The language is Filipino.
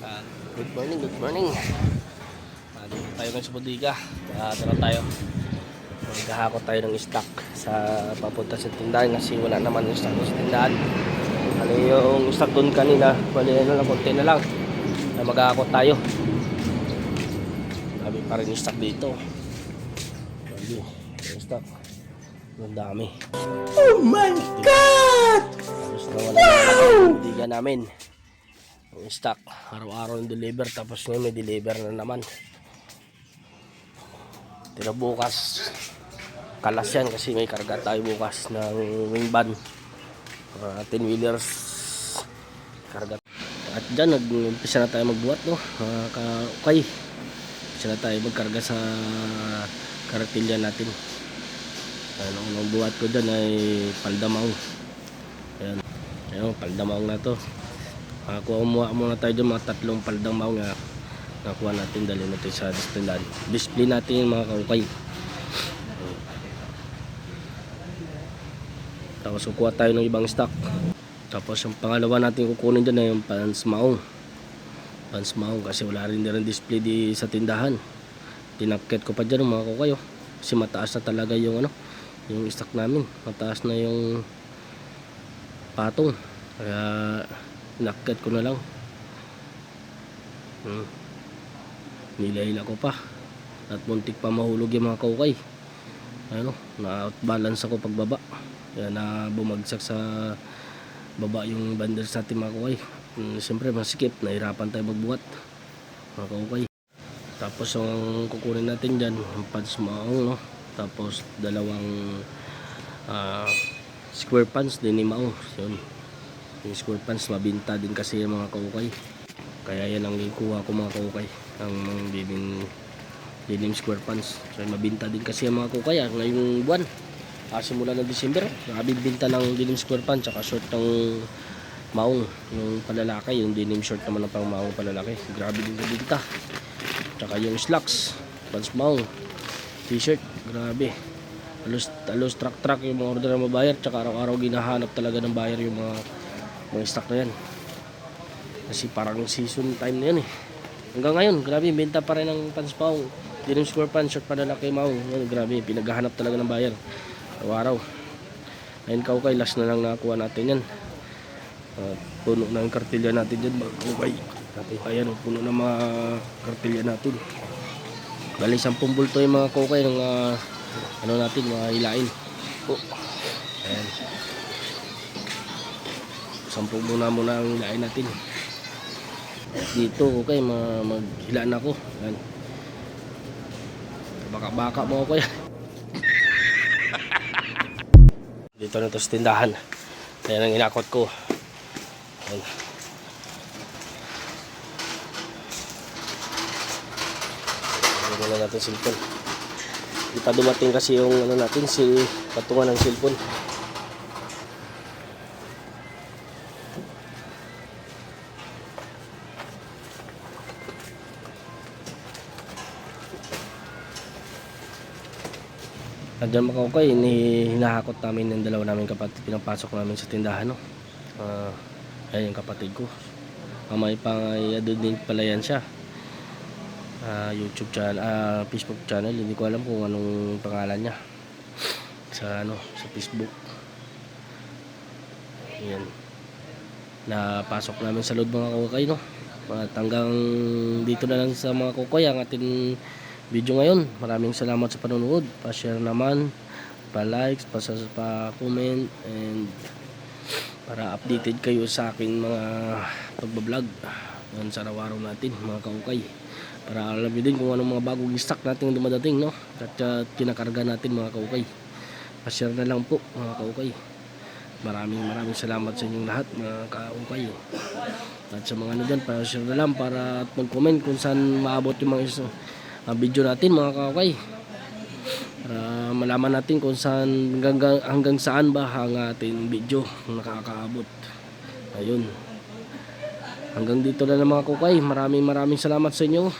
Ah, Good morning, good morning. Dito tayo ngayon sa bodega. Dala tayo. Maghahakot tayo ng stock sa papunta sa tindahan kasi wala naman yung stock sa tindahan. Ano yung stock doon kanina? Bali ano lang, konti na lang. Maghahakot tayo. Dami pa rin yung stock dito. Dami yung stock. Ang dami. Oh my God! Tapos na wala na yung bodega namin. Yung stock, araw-araw yung deliver, tapos ngayon may deliver na naman. Pero bukas kalas yan kasi may karga tayo bukas ng wing van, 10 wheelers karga. At dyan nag-umpisa na tayo magbuhat, no? Okay, umpisa na tayo magkarga sa karatilya natin. Ang buhat ko dyan ay paldamaw. Ayan, paldamaw na to. Kumuha muna tayo dyan mga 3 paldamaw nga nakuha natin, dali natin sa tindahan. Display natin yung mga kaukay. Tapos kukuha tayo ng ibang stock. Tapos yung pangalawa natin kukunin dyan ay yung pansmaong kasi wala rin display di sa tindahan. Tinakit ko pa dyan mga kaukay, kasi mataas na talaga yung yung stock namin, mataas na yung patong, kaya tinakit ko na lang. Nilahila ko pa at muntik pa mahulog yung mga kaukay. Na-outbalance ako pagbaba, kaya na bumagsak sa baba yung bundles natin mga kaukay. Siyempre masikip, nahirapan tayo magbuhat mga kaukay. Tapos yung kukunin natin dyan yung pads maong, no? Tapos dalawang square pants din ni maong. Yun, yung square pants mabinta din kasi yung mga kaukay, kaya yan ang ikuha ko mga kaukay, ang denim square pants. So mabinta din kasi yung mga kaukay ngayong buwan, simula ng December. Nakabibinta ng denim square pants tsaka short ng maong, yung palalaki, yung denim short naman ng pang maong palalaki, grabe din kabinta. Tsaka yung slacks, pants maong, t-shirt, grabe. Alos truck yung mga order na mabayar, tsaka araw-araw ginahanap talaga ng buyer yung mga stock na yan. Kasi parang season time na yan eh. Hanggang ngayon, grabe, benta pa rin ng pants maong, denim square pants, short palalaki maong. Grabe, pinaghahanap talaga ng buyer araw-araw. Ayun kaukay, last na lang nakakuha natin yan. Puno na yung kartilya natin dyan mga kaukay. Ayan, puno na mga kartilya natin. Bali 10 bulto yung mga kaukay ng natin, mga hilain. Ayan, 10 muna ang hilain natin. Dito okay, maghilaan ako. Ayan, baka mo ako yan. Dito na to sa tindahan. Ayan ang inakot ko. Ayan. Wala natin cellphone. Kita dumating kasi yung natin, si patungan ng cellphone. Nandiyan mga kaukay, hinahakot namin ng dalawa namin kapatid, pinapasok namin sa tindahan, no? Ayan yung kapatid ko. May pang-i-add din pala yan siya. YouTube channel, Facebook channel, hindi ko alam kung anong pangalan niya sa Facebook. Ayan, napasok namin sa loob mga kaukay, no? At hanggang dito na lang sa mga kaukay ang ating video ngayon. Maraming salamat sa panonood. Pa-share naman, pa-likes, pa-comment, and para updated kayo sa aking mga pagbablog yan sa araw-araw natin mga kaukay, para alam nyo din kung anong mga bagong stock natin dumadating, no? At kinakarga natin mga kaukay. Pa-share na lang po mga kaukay. Maraming salamat sa inyong lahat mga kaukay. At sa mga dyan, pa-share na lang para at mag-comment kung saan maabot yung mga video natin mga kaukay, para malaman natin kung saan hanggang saan ba ang ating video nakakaabot. Ayun, hanggang dito na lang mga kaukay. Maraming salamat sa inyo.